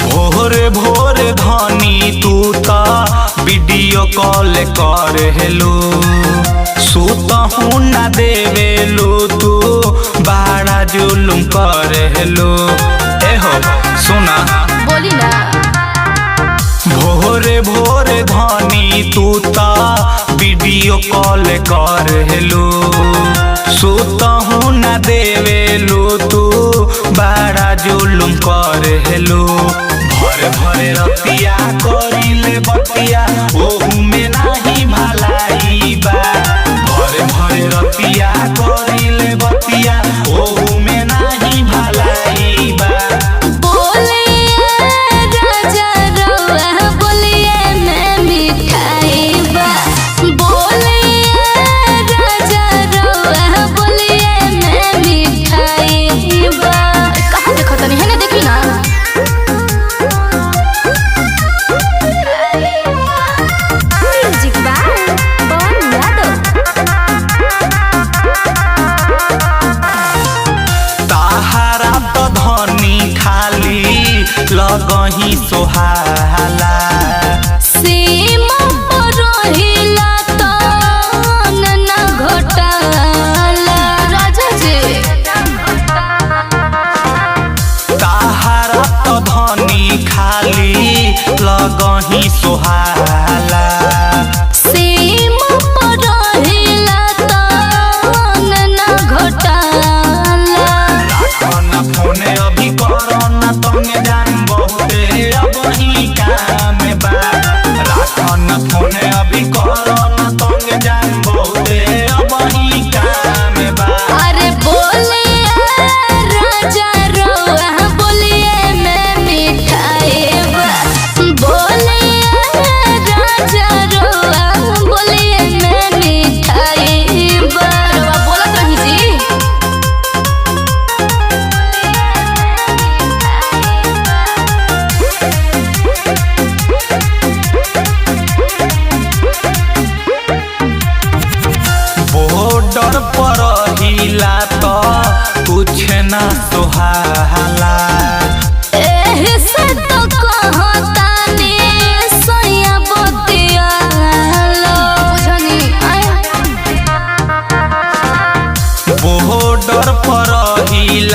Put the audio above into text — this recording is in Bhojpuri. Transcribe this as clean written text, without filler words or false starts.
भोरे भोरे धनी तू ता वीडियो कॉल कर हेलो सुतहू ना देवेलू तू बड़ा जुलुम कर हेलो। ए हो सुना बोली ना। भोरे भोरे धनी तू ता वीडियो कॉल कर हेलो सुतहू ना देवेलू तू बड़ा जुलुम कर हेलो। भरे भरे रतिया करिले बतिया ओहू में नाही भलाई बा। भरे भरे रतिया करिले बतिया ओहू में नाही भलाई बा। लगही सोहाला सीमा पर रहिला त न घोटाला राजा जी। ताहारा तो धनी खाली लगही सोहाला सीमा पर रहिला त न घोटाला। राखना फोने अभी करना तंगे जान फोने अभी करना तंगे जान बहुते अबही काम बा। अरे बोलिए राजा रोआ बोलिए मैं मिठाई बा। बोलिए राजा रोआ बोलिए मैं मिठाई बा। बोलत रही जी। बॉर्डर पर हिला तो कुछ ना सोहाला एही से तो कहतानी सैया बतियालो बुझनी। बॉर्डर पर हिला